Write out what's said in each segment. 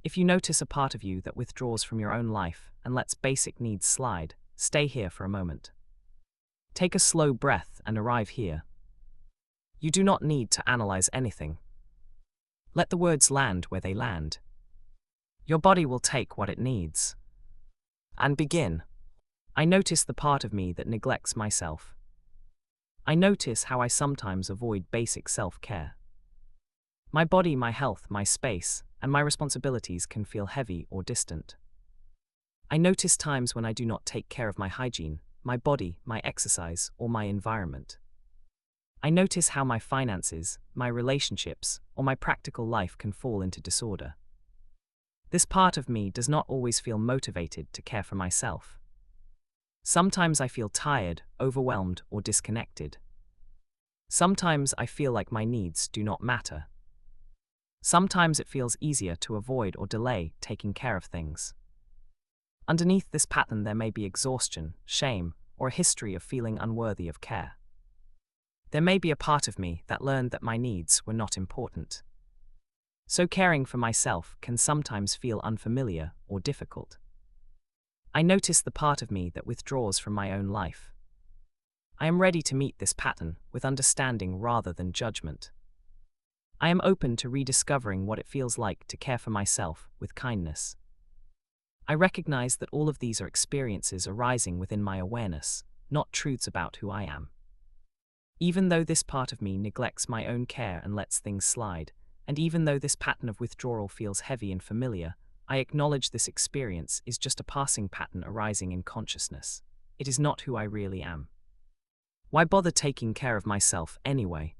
If you notice a part of you that withdraws from your own life and lets basic needs slide, stay here for a moment. Take a slow breath and arrive here. You do not need to analyze anything. Let the words land where they land. Your body will take what it needs. And begin. I notice the part of me that neglects myself. I notice how I sometimes avoid basic self-care. My body, my health, my space, and my responsibilities can feel heavy or distant. I notice times when I do not take care of my hygiene, my body, my exercise, or my environment. I notice how my finances, my relationships, or my practical life can fall into disorder. This part of me does not always feel motivated to care for myself. Sometimes I feel tired, overwhelmed, or disconnected. Sometimes I feel like my needs do not matter. Sometimes it feels easier to avoid or delay taking care of things. Underneath this pattern there may be exhaustion, shame, or a history of feeling unworthy of care. There may be a part of me that learned that my needs were not important. So caring for myself can sometimes feel unfamiliar or difficult. I notice the part of me that withdraws from my own life. I am ready to meet this pattern with understanding rather than judgment. I am open to rediscovering what it feels like to care for myself with kindness. I recognize that all of these are experiences arising within my awareness, not truths about who I am. Even though this part of me neglects my own care and lets things slide, and even though this pattern of withdrawal feels heavy and familiar, I acknowledge this experience is just a passing pattern arising in consciousness. It is not who I really am. Why bother taking care of myself anyway?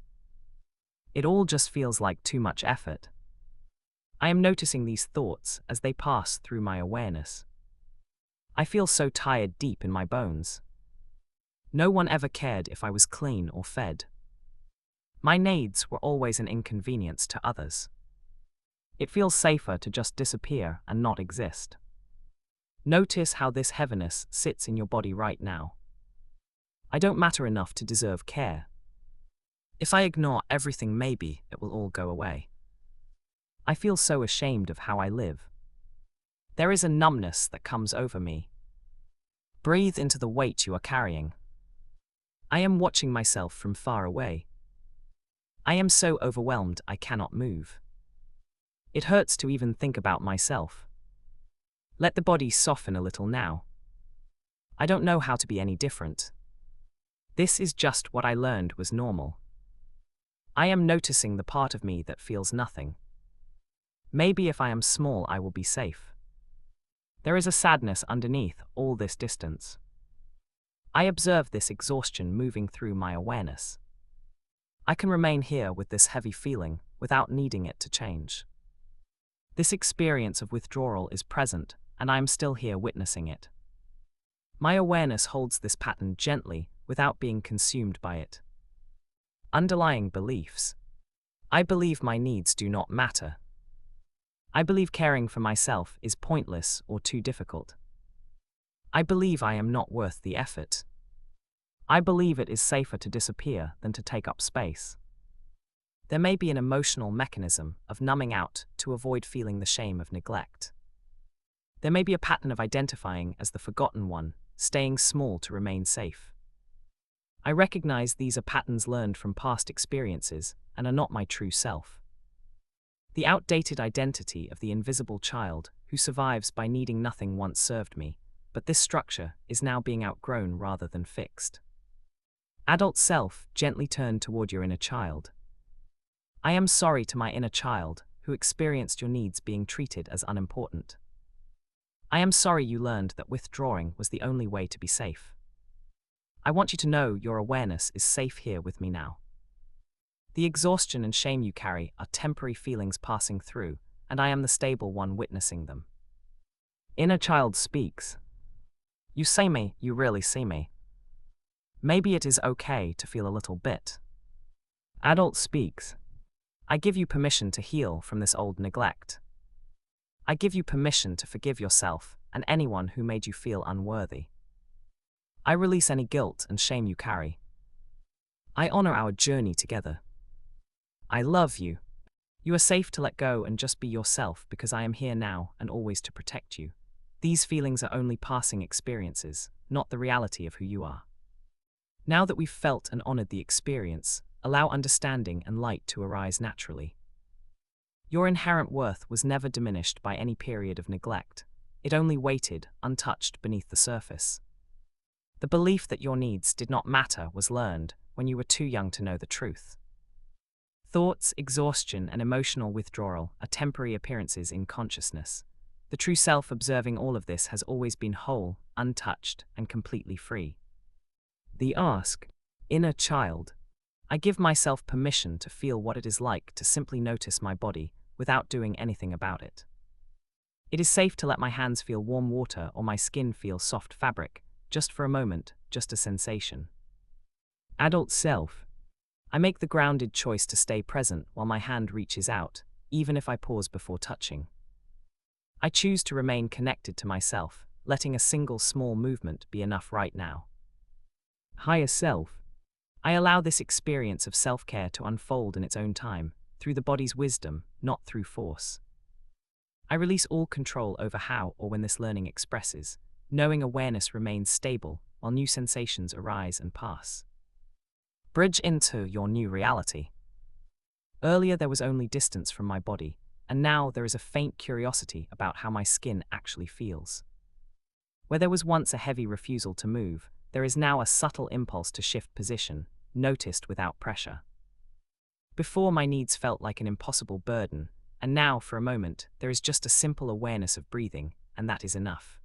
It all just feels like too much effort. I am noticing these thoughts as they pass through my awareness. I feel so tired deep in my bones. No one ever cared if I was clean or fed. My needs were always an inconvenience to others. It feels safer to just disappear and not exist. Notice how this heaviness sits in your body right now. I don't matter enough to deserve care. If I ignore everything, maybe it will all go away. I feel so ashamed of how I live. There is a numbness that comes over me. Breathe into the weight you are carrying. I am watching myself from far away. I am so overwhelmed I cannot move. It hurts to even think about myself. Let the body soften a little now. I don't know how to be any different. This is just what I learned was normal. I am noticing the part of me that feels nothing. Maybe if I am small I will be safe. There is a sadness underneath all this distance. I observe this exhaustion moving through my awareness. I can remain here with this heavy feeling without needing it to change. This experience of withdrawal is present, and I am still here witnessing it. My awareness holds this pattern gently without being consumed by it. Underlying beliefs. I believe my needs do not matter. I believe caring for myself is pointless or too difficult. I believe I am not worth the effort. I believe it is safer to disappear than to take up space. There may be an emotional mechanism of numbing out to avoid feeling the shame of neglect. There may be a pattern of identifying as the forgotten one, staying small to remain safe. I recognize these are patterns learned from past experiences and are not my true self. The outdated identity of the invisible child who survives by needing nothing once served me, but this structure is now being outgrown rather than fixed. Adult self, gently turn toward your inner child. I am sorry to my inner child who experienced your needs being treated as unimportant. I am sorry you learned that withdrawing was the only way to be safe. I want you to know your awareness is safe here with me now. The exhaustion and shame you carry are temporary feelings passing through, and I am the stable one witnessing them. Inner child speaks. You see me, you really see me. Maybe it is okay to feel a little bit. Adult speaks. I give you permission to heal from this old neglect. I give you permission to forgive yourself and anyone who made you feel unworthy. I release any guilt and shame you carry. I honor our journey together. I love you. You are safe to let go and just be yourself because I am here now and always to protect you. These feelings are only passing experiences, not the reality of who you are. Now that we've felt and honored the experience, allow understanding and light to arise naturally. Your inherent worth was never diminished by any period of neglect. It only waited, untouched, beneath the surface. The belief that your needs did not matter was learned when you were too young to know the truth. Thoughts, exhaustion, and emotional withdrawal are temporary appearances in consciousness. The true self observing all of this has always been whole, untouched, and completely free. The ask, inner child. I give myself permission to feel what it is like to simply notice my body without doing anything about it. It is safe to let my hands feel warm water or my skin feel soft fabric, just for a moment, just a sensation. Adult self. I make the grounded choice to stay present while my hand reaches out, even if I pause before touching. I choose to remain connected to myself, letting a single small movement be enough right now. Higher self. I allow this experience of self-care to unfold in its own time, through the body's wisdom, not through force. I release all control over how or when this learning expresses, knowing awareness remains stable while new sensations arise and pass. Bridge into your new reality. Earlier there was only distance from my body, and now there is a faint curiosity about how my skin actually feels. Where there was once a heavy refusal to move, there is now a subtle impulse to shift position, noticed without pressure. Before, my needs felt like an impossible burden, and now, for a moment, there is just a simple awareness of breathing, and that is enough.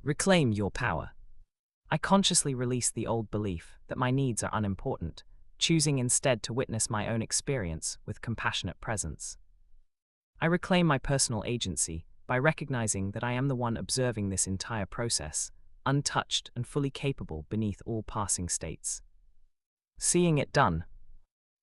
Reclaim your power. I consciously release the old belief that my needs are unimportant, choosing instead to witness my own experience with compassionate presence. I reclaim my personal agency by recognizing that I am the one observing this entire process, untouched and fully capable beneath all passing states. Seeing it done.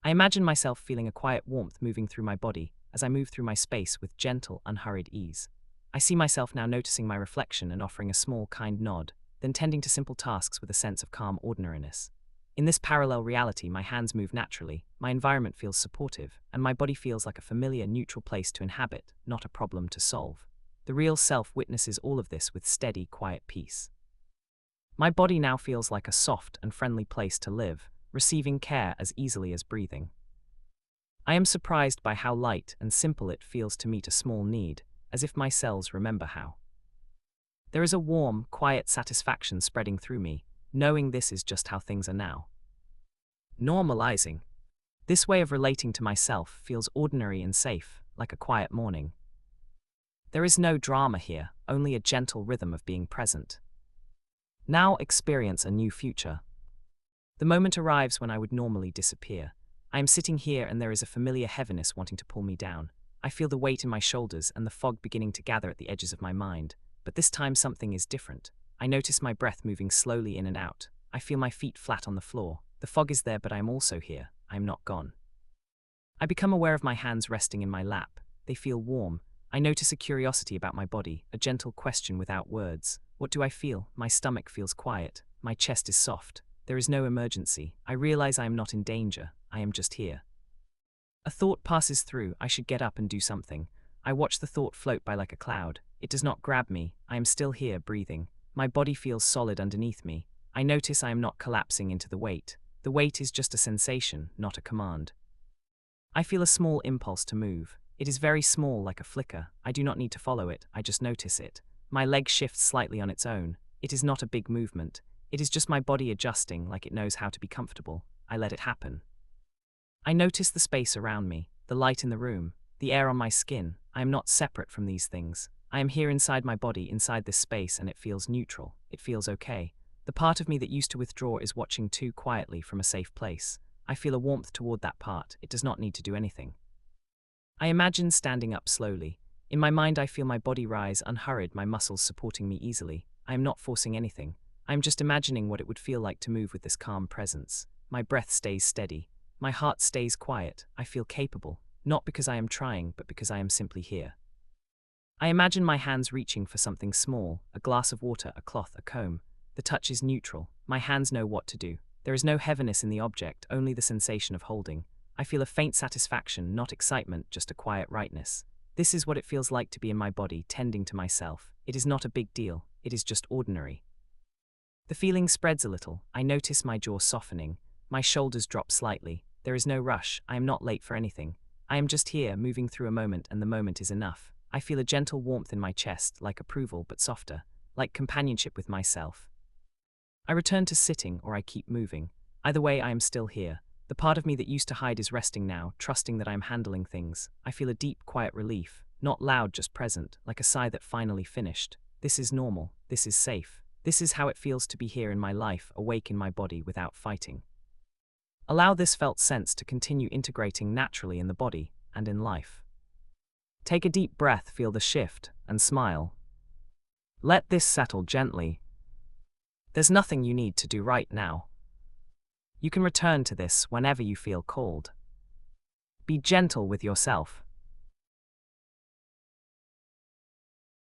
I imagine myself feeling a quiet warmth moving through my body as I move through my space with gentle, unhurried ease. I see myself now noticing my reflection and offering a small, kind nod, then tending to simple tasks with a sense of calm ordinariness. In this parallel reality, my hands move naturally, my environment feels supportive, and my body feels like a familiar, neutral place to inhabit, not a problem to solve. The real self witnesses all of this with steady, quiet peace. My body now feels like a soft and friendly place to live, receiving care as easily as breathing. I am surprised by how light and simple it feels to meet a small need, as if my cells remember how. There is a warm, quiet satisfaction spreading through me, knowing this is just how things are now. Normalizing. This way of relating to myself feels ordinary and safe, like a quiet morning. There is no drama here, only a gentle rhythm of being present. Now experience a new future. The moment arrives when I would normally disappear. I am sitting here and there is a familiar heaviness wanting to pull me down. I feel the weight in my shoulders and the fog beginning to gather at the edges of my mind. But this time something is different. I notice my breath moving slowly in and out. I feel my feet flat on the floor. The fog is there, but I am also here. I am not gone. I become aware of my hands resting in my lap. They feel warm. I notice a curiosity about my body, a gentle question without words. What do I feel? My stomach feels quiet. My chest is soft. There is no emergency. I realize I am not in danger. I am just here. A thought passes through. I should get up and do something. I watch the thought float by like a cloud. It does not grab me. I am still here, breathing. My body feels solid underneath me. I notice I am not collapsing into the weight. The weight is just a sensation, not a command. I feel a small impulse to move. It is very small, like a flicker. I do not need to follow it. I just notice it. My leg shifts slightly on its own. It is not a big movement. It is just my body adjusting like it knows how to be comfortable. I let it happen. I notice the space around me, the light in the room, the air on my skin. I am not separate from these things. I am here inside my body, inside this space, and it feels neutral. It feels okay. The part of me that used to withdraw is watching too quietly from a safe place. I feel a warmth toward that part. It does not need to do anything. I imagine standing up slowly. In my mind I feel my body rise unhurried, my muscles supporting me easily. I am not forcing anything. I am just imagining what it would feel like to move with this calm presence. My breath stays steady. My heart stays quiet. I feel capable, not because I am trying, but because I am simply here. I imagine my hands reaching for something small, a glass of water, a cloth, a comb. The touch is neutral. My hands know what to do. There is no heaviness in the object, only the sensation of holding. I feel a faint satisfaction, not excitement, just a quiet rightness. This is what it feels like to be in my body, tending to myself. It is not a big deal, it is just ordinary. The feeling spreads a little. I notice my jaw softening. My shoulders drop slightly. There is no rush. I am not late for anything. I am just here, moving through a moment, and the moment is enough. I feel a gentle warmth in my chest, like approval but softer, like companionship with myself. I return to sitting, or I keep moving. Either way, I am still here. The part of me that used to hide is resting now, trusting that I am handling things. I feel a deep, quiet relief, not loud, just present, like a sigh that finally finished. This is normal. This is safe. This is how it feels to be here in my life, awake in my body without fighting. Allow this felt sense to continue integrating naturally in the body and in life. Take a deep breath, feel the shift, and smile. Let this settle gently. There's nothing you need to do right now. You can return to this whenever you feel called. Be gentle with yourself.